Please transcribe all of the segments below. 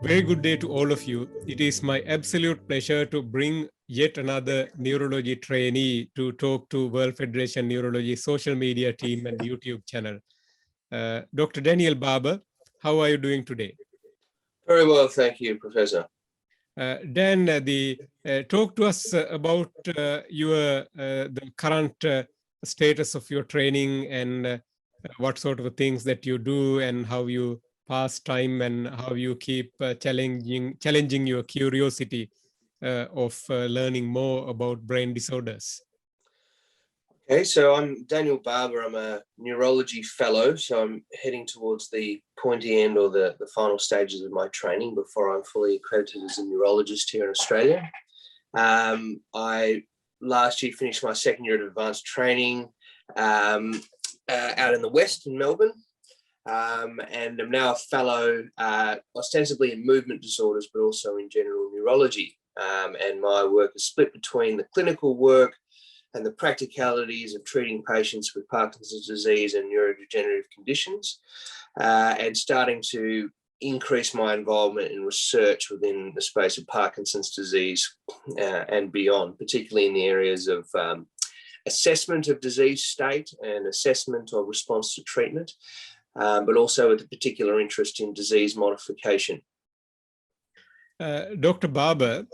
Very good day to all of you. It is my absolute pleasure to bring yet another neurology trainee to talk to World Federation Neurology social media team and YouTube channel. Dr. Daniel Barber, how are you doing today? Very well, thank you, Professor. Dan, talk to us about the current status of your training and what sort of things that you do and how you pass time and how you keep challenging your curiosity of learning more about brain disorders. Okay, so I'm Daniel Barber. I'm a neurology fellow, so I'm heading towards the pointy end or the final stages of my training before I'm fully accredited as a neurologist here in Australia. I last year finished my second year of advanced training out in the West in Melbourne, and I'm now a fellow ostensibly in movement disorders, but also in general neurology. And my work is split between the clinical work and the practicalities of treating patients with Parkinson's disease and neurodegenerative conditions, and starting to increase my involvement in research within the space of Parkinson's disease and beyond, particularly in the areas of assessment of disease state and assessment of response to treatment, but also with a particular interest in disease modification. Dr. Barber,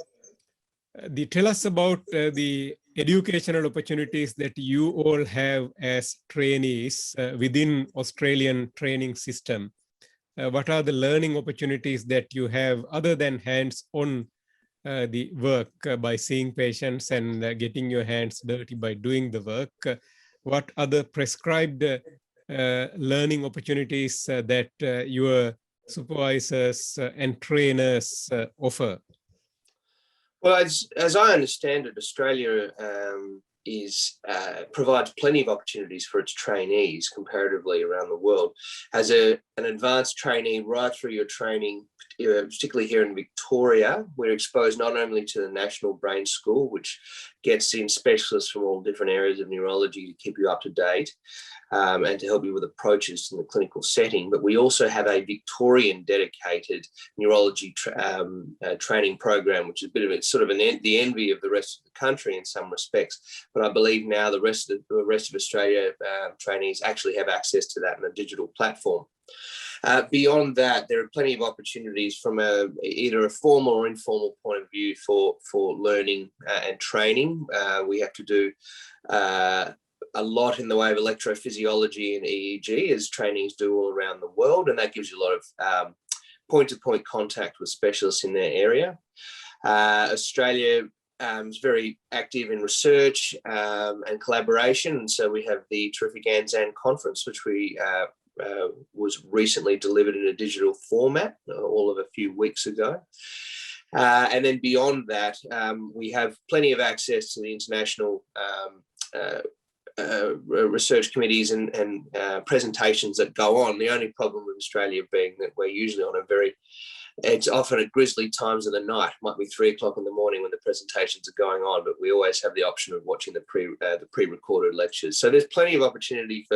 tell us about the educational opportunities that you all have as trainees within Australian training system. What are the learning opportunities that you have other than hands-on the work by seeing patients and getting your hands dirty by doing the work? What other prescribed learning opportunities that your supervisors and trainers offer? Well, as I understand it, Australia provides plenty of opportunities for its trainees comparatively around the world. As an advanced trainee, right through your training, particularly here in Victoria, we're exposed not only to the National Brain School, which gets in specialists from all different areas of neurology to keep you up to date and to help you with approaches in the clinical setting, but we also have a Victorian dedicated neurology training program, which is a bit of the envy of the rest of the country in some respects. But I believe now the rest of Australia trainees actually have access to that in a digital platform. Beyond that, there are plenty of opportunities from either a formal or informal point of view for learning and training. We have to do a lot in the way of electrophysiology and EEG, as trainees do all around the world, and that gives you a lot of point-to-point contact with specialists in their area. Australia is very active in research and collaboration, and so we have the terrific ANZAN conference, which was recently delivered in a digital format all of a few weeks ago. And then beyond that, we have plenty of access to the international research committees and presentations that go on. The only problem with Australia being that we're usually on it's often at grisly times of the night. It might be 3 o'clock in the morning when the presentations are going on, but we always have the option of watching the pre-recorded lectures. So there's plenty of opportunity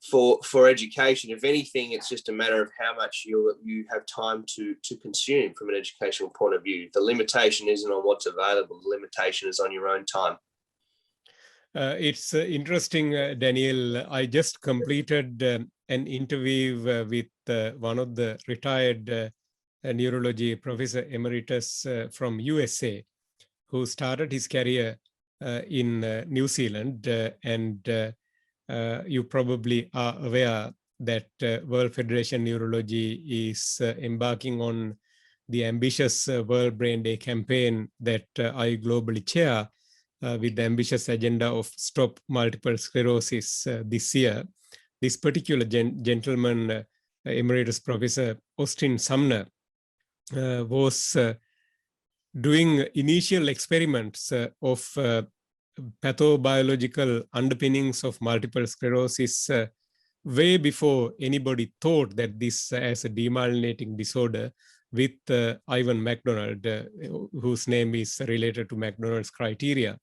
for education. If anything, it's just a matter of how much you have time to consume from an educational point of view. The limitation isn't on what's available. The limitation is on your own time. It's interesting, Daniel. I just completed an interview with one of the retired neurology professor emeritus from USA, who started his career in New Zealand. And you probably are aware that World Federation Neurology is embarking on the ambitious World Brain Day campaign that I globally chair, with the ambitious agenda of Stop Multiple Sclerosis this year. This particular gentleman, Emeritus Professor Austin Sumner, was doing initial experiments of pathobiological underpinnings of multiple sclerosis way before anybody thought that this as a demyelinating disorder, with Ivan McDonald, whose name is related to McDonald's criteria.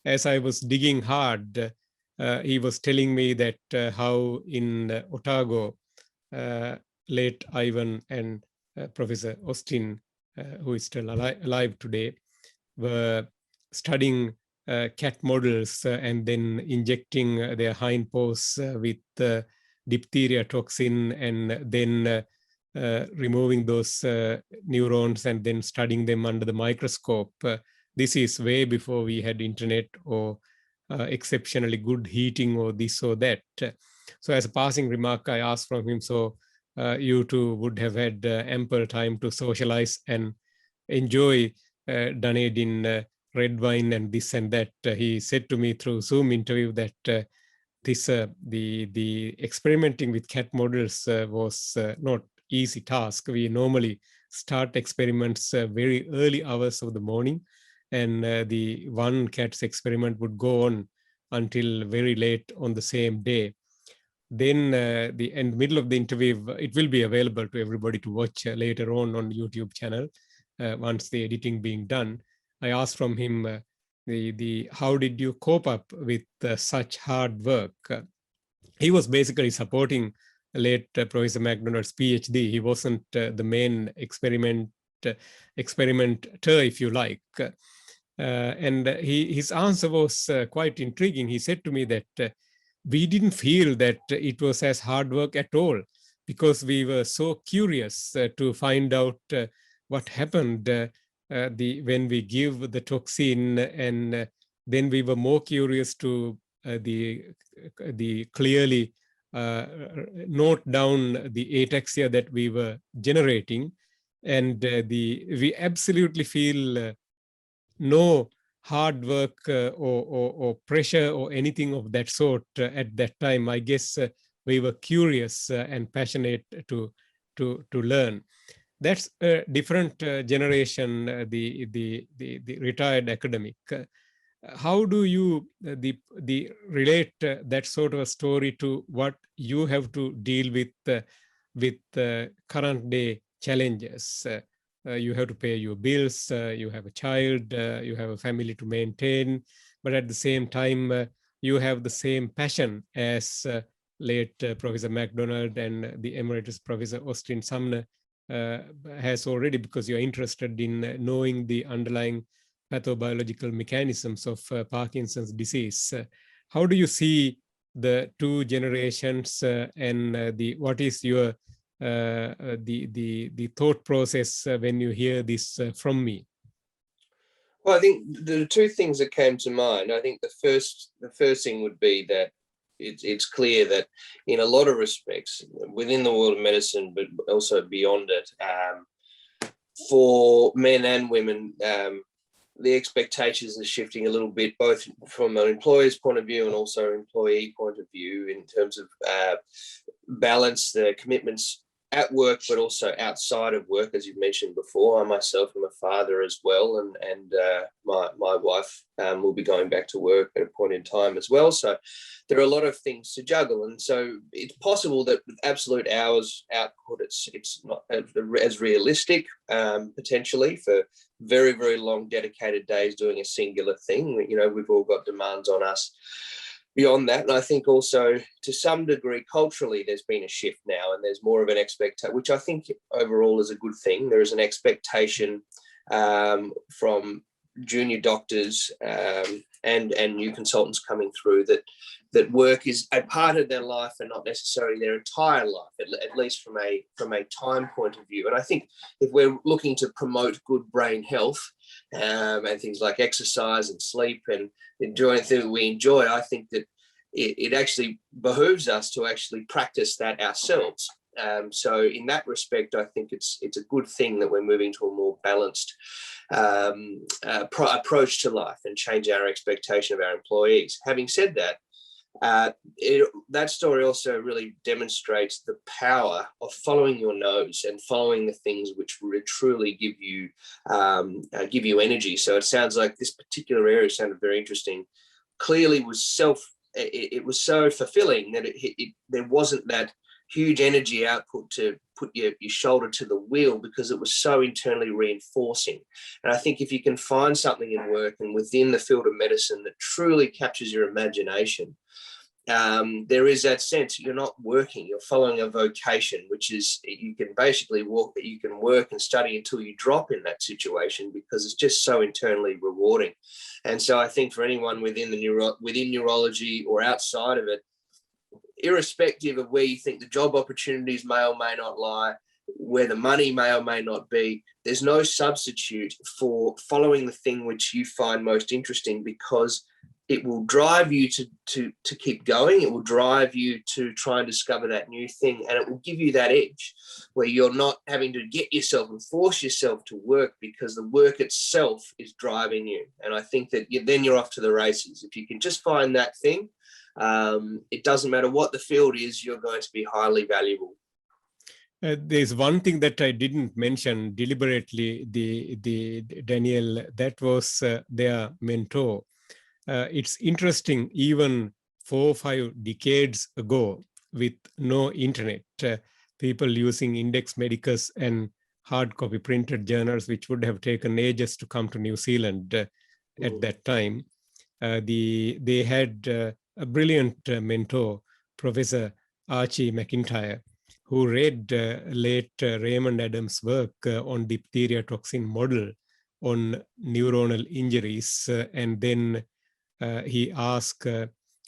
As I was digging hard, he was telling me that how in Otago, late Ivan and Professor Austin, who is still alive today, were studying cat models and then injecting their hind paws with diphtheria toxin, and then removing those neurons and then studying them under the microscope. This is way before we had internet or exceptionally good heating or this or that. So as a passing remark, I asked from him, so you two would have had ample time to socialize and enjoy Dunedin red wine and this and that. He said to me through Zoom interview that the experimenting with cat models was not easy task. We normally start experiments very early hours of the morning, and the one cat's experiment would go on until very late on the same day. Then the middle of the interview, it will be available to everybody to watch later on YouTube channel once the editing being done. I asked from him how did you cope up with such hard work? He was basically supporting late Professor MacDonald's PhD. He wasn't the main experimenter, if you like. And his answer was quite intriguing. He said to me that we didn't feel that it was as hard work at all, because we were so curious to find out what happened when we give the toxin, and then we were more curious to the clearly note down the ataxia that we were generating, and we absolutely feel no hard work or pressure or anything of that sort at that time. I guess we were curious and passionate to learn. That's a different generation, the retired academic. How do you relate that sort of a story to what you have to deal with current day challenges? You have to pay your bills, you have a child, you have a family to maintain, but at the same time, you have the same passion as late Professor MacDonald and the Emeritus Professor Austin Sumner has already, because you're interested in knowing the underlying pathobiological mechanisms of Parkinson's disease. How do you see the two generations and what is your the thought process when you hear this from me? Well, I think the two things that came to mind, I think the first thing would be that it's clear that in a lot of respects within the world of medicine, but also beyond it, for men and women, the expectations are shifting a little bit, both from an employer's point of view and also employee point of view, in terms of balance, the commitments at work, but also outside of work, as you've mentioned before. I myself am a father as well, and my wife will be going back to work at a point in time as well. So there are a lot of things to juggle, and so it's possible that with absolute hours output, it's not as realistic potentially for very, very long dedicated days doing a singular thing. You know, we've all got demands on us beyond that. And I think also to some degree culturally there's been a shift now, and there's more of an expectation, which I think overall is a good thing. There is an expectation from junior doctors and new consultants coming through that work is a part of their life and not necessarily their entire life, at least from a time point of view. And I think if we're looking to promote good brain health and things like exercise and sleep and enjoying things we enjoy, I think that it actually behooves us to actually practice that ourselves. So in that respect, I think it's a good thing that we're moving to a more balanced approach to life and change our expectation of our employees. Having said that, that story also really demonstrates the power of following your nose and following the things which truly give you energy. So it sounds like this particular area sounded very interesting. Clearly was it was so fulfilling that there wasn't that huge energy output to put your shoulder to the wheel because it was so internally reinforcing. And I think if you can find something in work and within the field of medicine that truly captures your imagination, there is that sense you're not working, you're following a vocation, which is you can basically work and study until you drop in that situation because it's just so internally rewarding. And so I think for anyone within neurology or outside of it, irrespective of where you think the job opportunities may or may not lie, where the money may or may not be, there's no substitute for following the thing which you find most interesting, because it will drive you to keep going. It will drive you to try and discover that new thing, and it will give you that edge where you're not having to get yourself and force yourself to work because the work itself is driving you. And I think that then you're off to the races. If you can just find that thing, it doesn't matter what the field is, you're going to be highly valuable. There's one thing that I didn't mention deliberately, the Daniel, that was their mentor. It's interesting, even 4 or 5 decades ago, with no internet, people using index medicus and hard copy printed journals, which would have taken ages to come to New Zealand at that time. They had a brilliant mentor, Professor Archie McIntyre, who read late Raymond Adams' work on diphtheria toxin model on neuronal injuries, and then he asked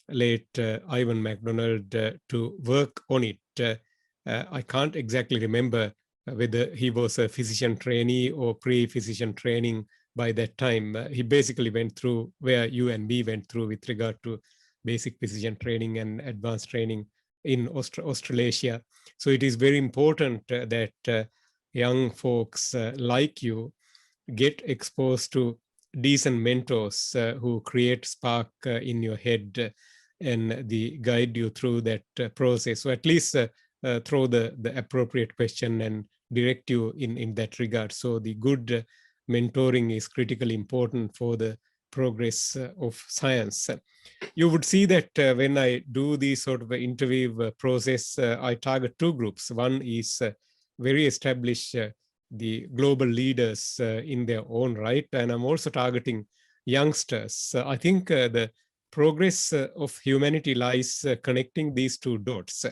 late Ivan MacDonald to work on it. I can't exactly remember whether he was a physician trainee or pre-physician training by that time. He basically went through where you and me went through with regard to basic physician training and advanced training in Australasia. So it is very important that young folks like you get exposed to decent mentors who create spark in your head and guide you through that process. So at least throw the appropriate question and direct you in that regard. So the good mentoring is critically important for the progress of science. You would see that when I do the sort of interview process, I target 2 groups. One is very established, the global leaders in their own right, and I'm also targeting youngsters. I think the progress of humanity lies connecting these 2 dots.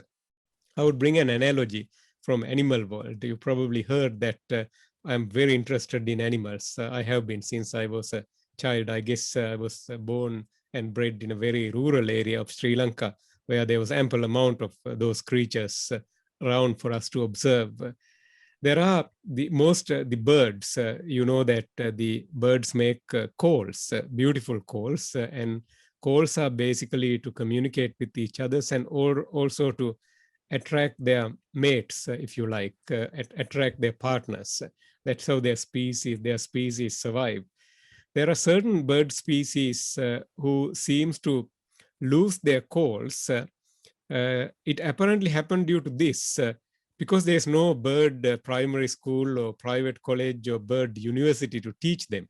I would bring an analogy from animal world. You probably heard that I'm very interested in animals. I have been since I was a child. I guess I was born and bred in a very rural area of Sri Lanka, where there was ample amount of those creatures around for us to observe. There are the birds, you know that the birds make calls, beautiful calls, and calls are basically to communicate with each other and or also to attract their mates, if you like, attract their partners. That's how their species survive. There are certain bird species who seems to lose their calls. It apparently happened due to this, because there's no bird primary school or private college or bird university to teach them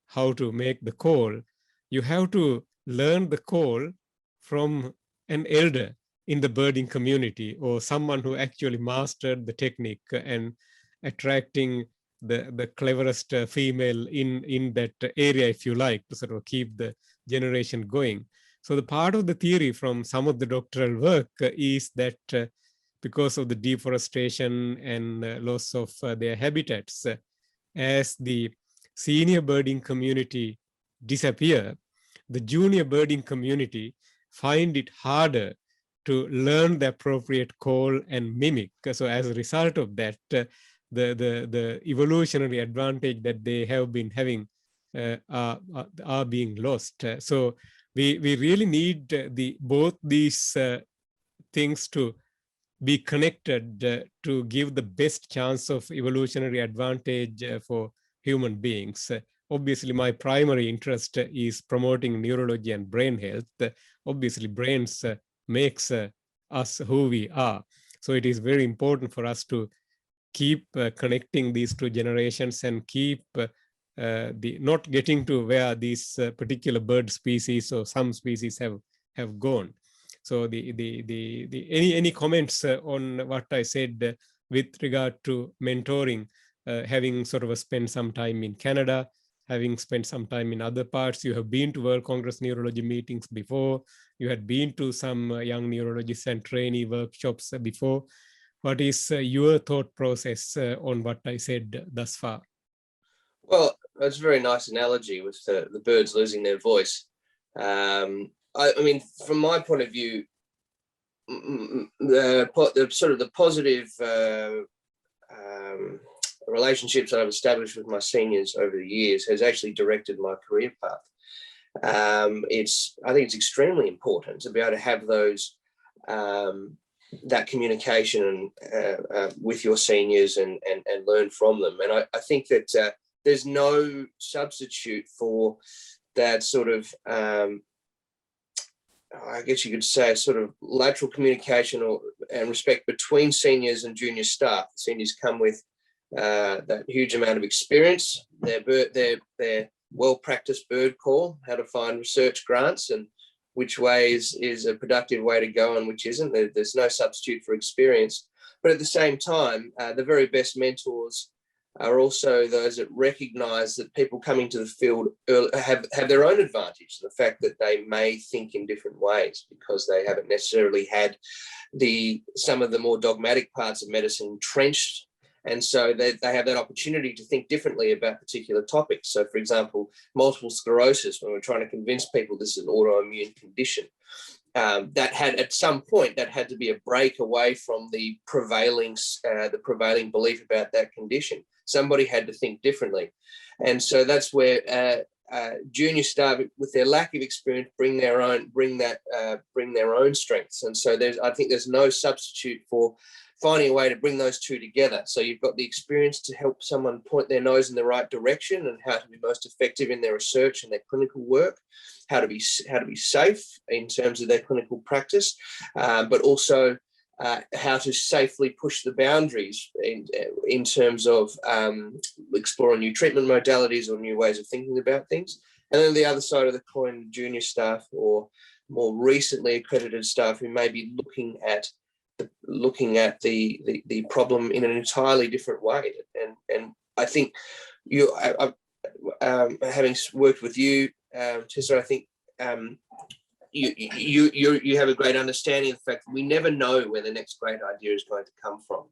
how to make the call. You have to learn the call from an elder in the birding community or someone who actually mastered the technique and attracting the cleverest female in that area, if you like, to sort of keep the generation going. So the part of the theory from some of the doctoral work is that because of the deforestation and loss of their habitats, as the senior birding community disappear, the junior birding community find it harder to learn the appropriate call and mimic. So as a result of that, the evolutionary advantage that they have been having are being lost. So we really need both these things to be connected to give the best chance of evolutionary advantage for human beings. Obviously, my primary interest is promoting neurology and brain health. Obviously, brains makes us who we are. So it is very important for us to keep connecting these 2 generations and keep not getting to where these particular bird species or some species have gone. So any comments on what I said with regard to mentoring, having sort of spent some time in Canada, having spent some time in other parts? You have been to World Congress Neurology meetings before. You had been to some young neurologists and trainee workshops before. What is your thought process on what I said thus far? Well, that's a very nice analogy with the birds losing their voice. I mean, from my point of view, the sort of the positive relationships that I've established with my seniors over the years has actually directed my career path. I think it's extremely important to be able to have those that communication with your seniors and learn from them. And I think that there's no substitute for that sort of I guess you could say sort of lateral communication and respect between seniors and junior staff. The seniors come with that huge amount of experience, their well-practiced bird call, how to find research grants and which way is a productive way to go and which isn't. There's no substitute for experience. But at the same time, the very best mentors are also those that recognize that people coming to the field have their own advantage. The fact that they may think in different ways because they haven't necessarily had some of the more dogmatic parts of medicine entrenched. And so they have that opportunity to think differently about particular topics. So, for example, multiple sclerosis, when we're trying to convince people this is an autoimmune condition, that had at some point that had to be a break away from the prevailing belief about that condition. Somebody had to think differently, and so that's where junior staff, with their lack of experience, bring their own strengths. And so I think there's no substitute for finding a way to bring those two together. So you've got the experience to help someone point their nose in the right direction and how to be most effective in their research and their clinical work, how to be safe in terms of their clinical practice, but also how to safely push the boundaries in terms of exploring new treatment modalities or new ways of thinking about things. And then the other side of the coin, junior staff or more recently accredited staff who may be looking at the problem in an entirely different way. And I think having worked with you, Tissa, I think you have a great understanding of the fact that we never know where the next great idea is going to come from.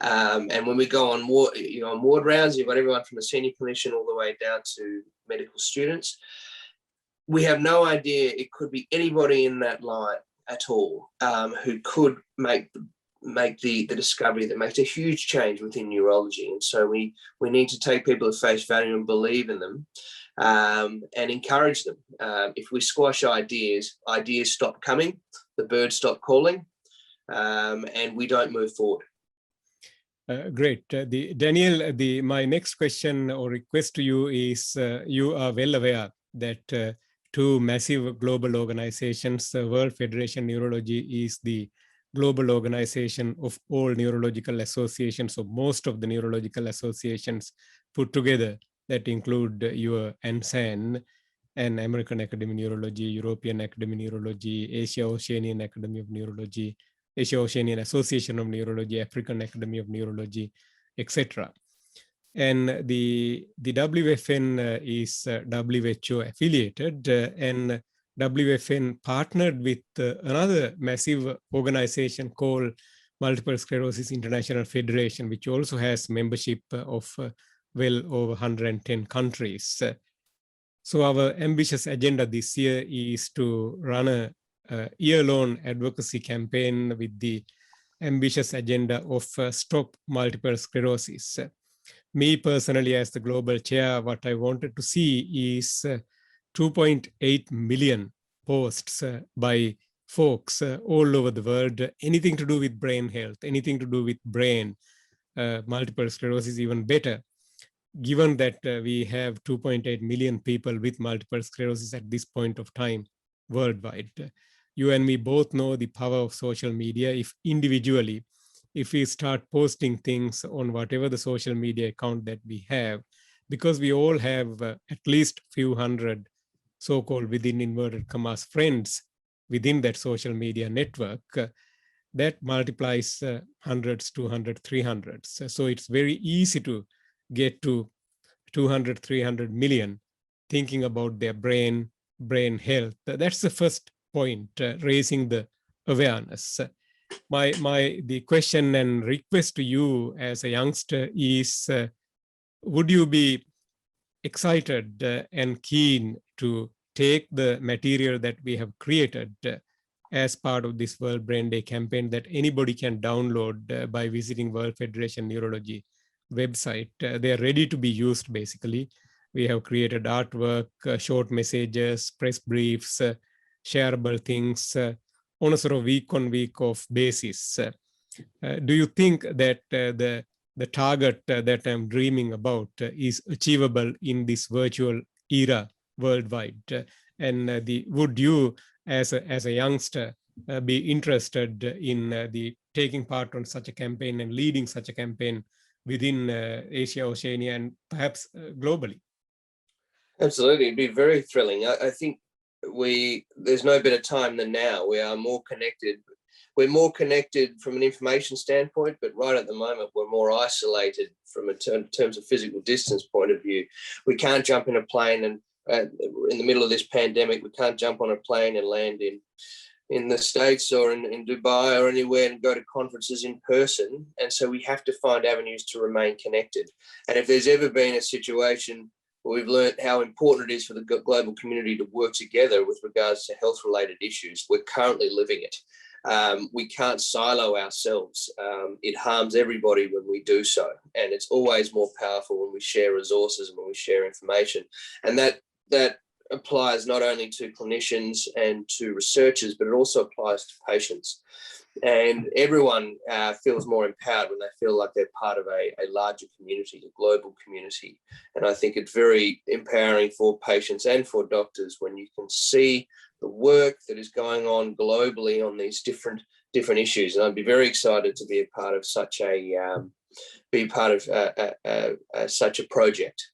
And when we go on ward rounds, you've got everyone from the senior clinician all the way down to medical students. We have no idea. It could be anybody in that line at all who could make the discovery that makes a huge change within neurology. And so we need to take people at face value and believe in them and encourage them. If we squash ideas stop coming, the birds stop calling, and we don't move forward. Great. Daniel, my next question or request to you is, you are well aware that two massive global organizations, World Federation Neurology is the global organization of all neurological associations, or most of the neurological associations put together, that include your ANSAN and American Academy of Neurology, European Academy of Neurology, Asia-Oceanian Academy of Neurology, Asia-Oceanian Association of Neurology, African Academy of Neurology, etc. And the WFN is WHO affiliated, and WFN partnered with another massive organization called Multiple Sclerosis International Federation, which also has membership of well over 110 countries. So our ambitious agenda this year is to run a year-long advocacy campaign with the ambitious agenda of Stop Multiple Sclerosis. Me personally, as the global chair, what I wanted to see is 2.8 million posts by folks all over the world, anything to do with brain health, anything to do with brain, multiple sclerosis even better. Given that we have 2.8 million people with multiple sclerosis at this point of time worldwide, you and me both know the power of social media. If individually, if we start posting things on whatever the social media account that we have, because we all have at least few hundred so-called within inverted commas friends within that social media network, that multiplies hundreds, 200, 300s. So it's very easy to get to 200, 300 million thinking about their brain health. That's the first point, raising the awareness. The question and request to you as a youngster is, would you be excited and keen to take the material that we have created as part of this World Brain Day campaign that anybody can download by visiting World Federation Neurology website? They are ready to be used, basically. We have created artwork, short messages, press briefs, shareable things on a sort of week-on-week of basis. Do you think that the target that I'm dreaming about is achievable in this virtual era worldwide? And would you, as a youngster, be interested in the taking part on such a campaign and leading such a campaign within Asia, Oceania, and perhaps globally? Absolutely, it'd be very thrilling. I think there's no better time than now. We are more connected. We're more connected from an information standpoint, but right at the moment, we're more isolated from terms of physical distance point of view. We can't jump in a plane and in the middle of this pandemic, we can't jump on a plane and land in the States or in Dubai or anywhere and go to conferences in person. And so we have to find avenues to remain connected. And if there's ever been a situation where we've learned how important it is for the global community to work together with regards to health-related issues, we're currently living it. We can't silo ourselves. It harms everybody when we do so. And it's always more powerful when we share resources and when we share information. And that applies not only to clinicians and to researchers, but it also applies to patients. And everyone feels more empowered when they feel like they're part of a larger community, a global community. And I think it's very empowering for patients and for doctors when you can see the work that is going on globally on these different issues. And I'd be very excited to be a part of such a project.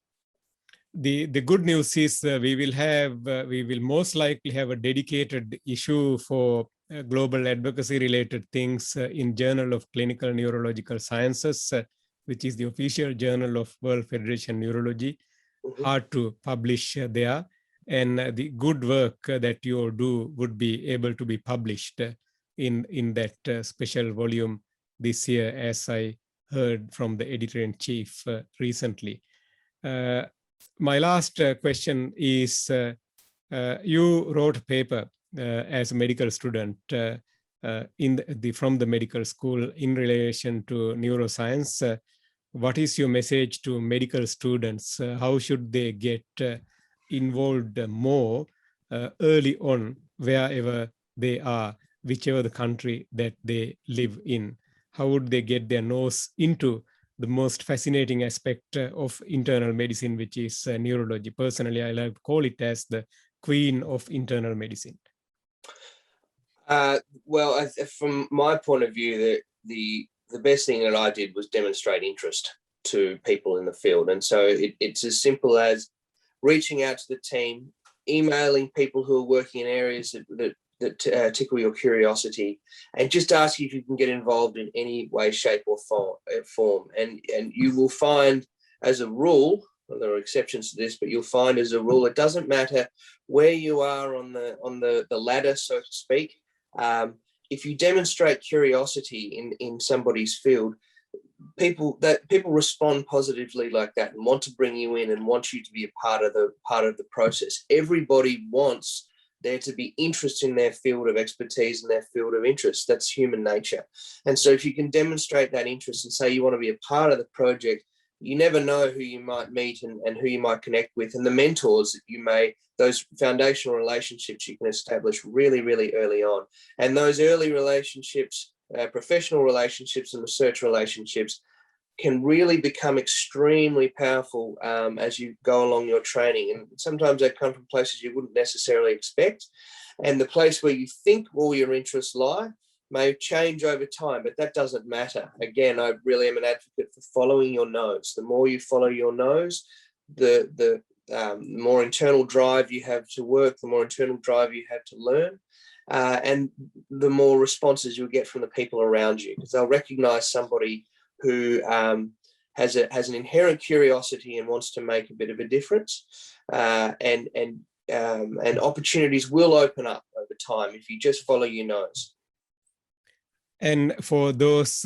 The good news is we will most likely have a dedicated issue for global advocacy related things in Journal of Clinical Neurological Sciences, which is the official journal of World Federation Neurology. Mm-hmm. Hard to publish there. And the good work that you do would be able to be published in that special volume this year, as I heard from the editor-in-chief recently. My last question is, you wrote a paper as a medical student from the medical school in relation to neuroscience. What is your message to medical students? How should they get involved more early on, wherever they are, whichever the country that they live in? How would they get their nose into the most fascinating aspect of internal medicine, which is neurology? Personally, I like to call it as the queen of internal medicine. Well, from my point of view, the best thing that I did was demonstrate interest to people in the field. And so it's as simple as reaching out to the team, emailing people who are working in areas that tickle your curiosity, and just ask if you can get involved in any way, shape, or form. And you will find, as a rule, well, there are exceptions to this, but you'll find as a rule, it doesn't matter where you are on the ladder, so to speak. If you demonstrate curiosity in somebody's field, people respond positively like that and want to bring you in and want you to be a part of the process. Everybody wants there to be interest in their field of expertise and their field of interest. That's human nature. And so if you can demonstrate that interest and say you want to be a part of the project, you never know who you might meet and who you might connect with, and the mentors that those foundational relationships you can establish really, really early on. And those early relationships, professional relationships and research relationships, can really become extremely powerful as you go along your training. And sometimes they come from places you wouldn't necessarily expect. And the place where you think all your interests lie may change over time, but that doesn't matter. Again, I really am an advocate for following your nose. The more you follow your nose, the more internal drive you have to work, the more internal drive you have to learn. and the more responses you'll get from the people around you, because they'll recognize somebody who has an inherent curiosity and wants to make a bit of a difference, and opportunities will open up over time if you just follow your nose. And for those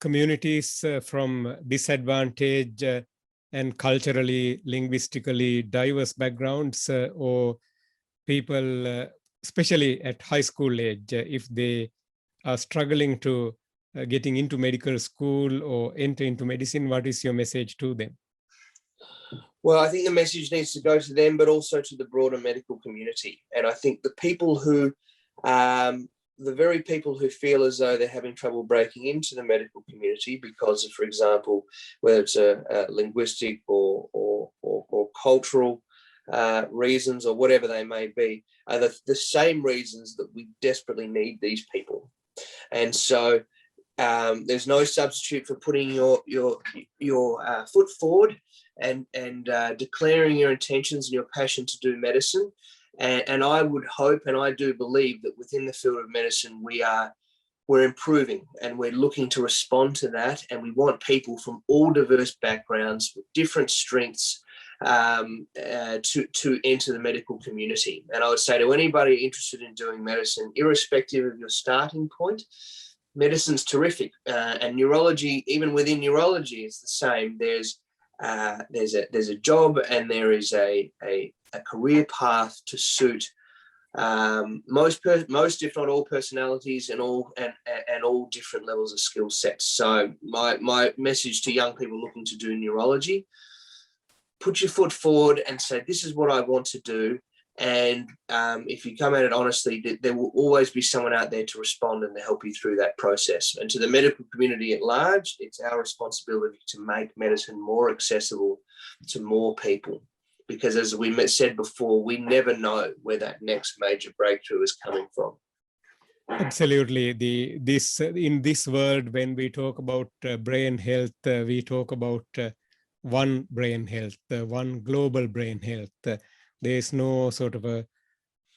communities from disadvantaged and culturally, linguistically diverse backgrounds, or people, especially at high school age, if they are struggling to getting into medical school or enter into medicine, what is your message to them? Well, I think the message needs to go to them, but also to the broader medical community. And I think the people who, the very people who feel as though they're having trouble breaking into the medical community because of, for example, whether it's a linguistic or cultural reasons or whatever they may be, are the same reasons that we desperately need these people. And so there's no substitute for putting your foot forward and declaring your intentions and your passion to do medicine. And I would hope, and I do believe, that within the field of medicine, we're improving and we're looking to respond to that. And we want people from all diverse backgrounds with different strengths to enter the medical community. And I would say to anybody interested in doing medicine, irrespective of your starting point, medicine's terrific. And neurology, even within neurology, is the same. There's a job and there is a career path to suit most if not all personalities and all different levels of skill sets. So my message to young people looking to do neurology: put your foot forward and say, this is what I want to do. And if you come at it honestly, there will always be someone out there to respond and to help you through that process. And to the medical community at large, it's our responsibility to make medicine more accessible to more people. Because as we said before, we never know where that next major breakthrough is coming from. Absolutely. In this world, when we talk about brain health, we talk about one brain health, one global brain health. There's no sort of a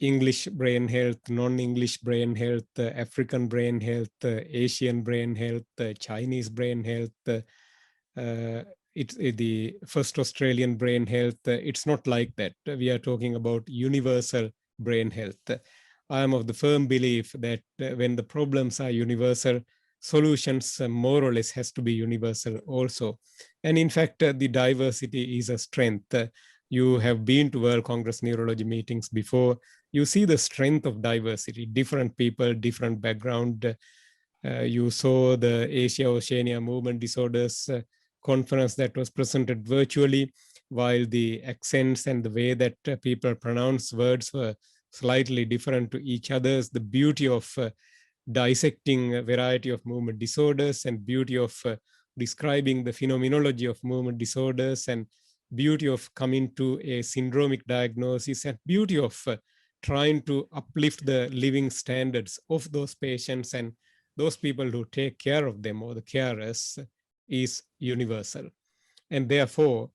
English brain health, non-English brain health, African brain health, Asian brain health, Chinese brain health, it's the first Australian brain health. It's not like that. We are talking about universal brain health. I am of the firm belief that when the problems are universal, solutions more or less has to be universal also. And in fact, the diversity is a strength. You have been to World Congress Neurology meetings before. You see the strength of diversity, different people, different background. You saw the Asia-Oceania Movement Disorders conference that was presented virtually, while the accents and the way that people pronounce words were slightly different to each other's. The beauty of dissecting a variety of movement disorders and beauty of describing the phenomenology of movement disorders and beauty of coming to a syndromic diagnosis and beauty of trying to uplift the living standards of those patients and those people who take care of them or the carers is universal. And therefore,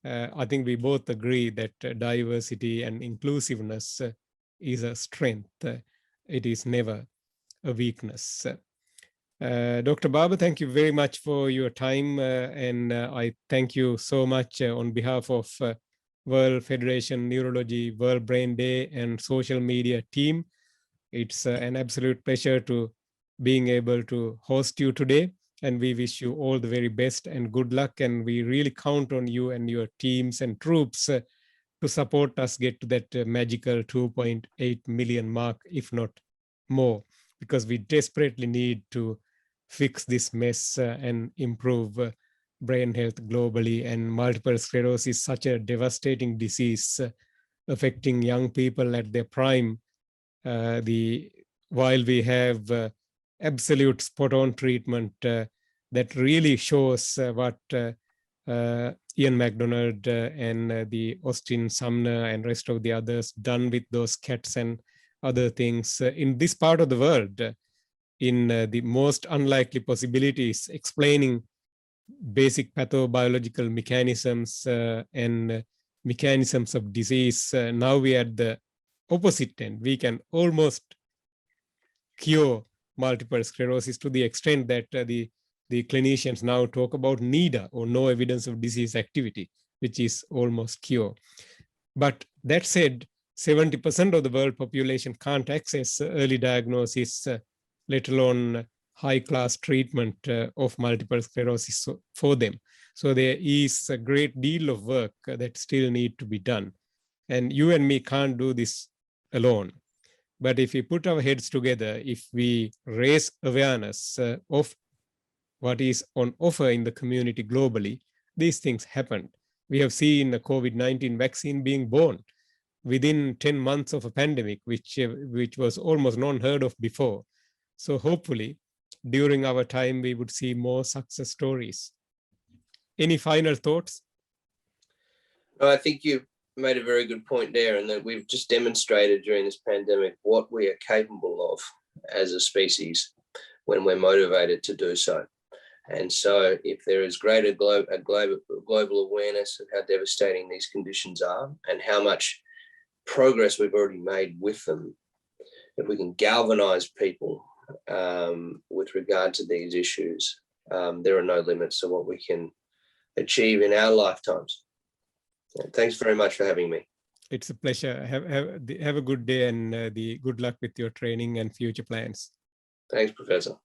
I think we both agree that diversity and inclusiveness is a strength. It is never a weakness. Dr. Barber, thank you very much for your time. And I thank you so much on behalf of World Federation Neurology, World Brain Day and social media team. It's an absolute pleasure to being able to host you today. And we wish you all the very best and good luck. And we really count on you and your teams and troops to support us get to that magical 2.8 million mark, if not more, because we desperately need to fix this mess and improve brain health globally. And multiple sclerosis is such a devastating disease affecting young people at their prime. While we have absolute spot-on treatment that really shows what Ian MacDonald and the Austin Sumner and rest of the others done with those cats and other things in this part of the world, in the most unlikely possibilities, explaining basic pathobiological mechanisms and mechanisms of disease. Now we are at the opposite end. We can almost cure multiple sclerosis, to the extent that the clinicians now talk about NEDA, or no evidence of disease activity, which is almost cure. But that said, 70% of the world population can't access early diagnosis, let alone high-class treatment of multiple sclerosis for them. So there is a great deal of work that still need to be done. And you and me can't do this alone. But if we put our heads together, if we raise awareness of what is on offer in the community globally, these things happen. We have seen the COVID-19 vaccine being born within 10 months of a pandemic, which was almost unheard of before. So hopefully, during our time, we would see more success stories. Any final thoughts? No, I think you made a very good point there, and that we've just demonstrated during this pandemic what we are capable of as a species when we're motivated to do so. And so if there is greater global awareness of how devastating these conditions are and how much progress we've already made with them, if we can galvanize people with regard to these issues, there are no limits to what we can achieve in our lifetimes. Thanks very much for having me. It's a pleasure. Have a good day, and the good luck with your training and future plans. Thanks, Professor.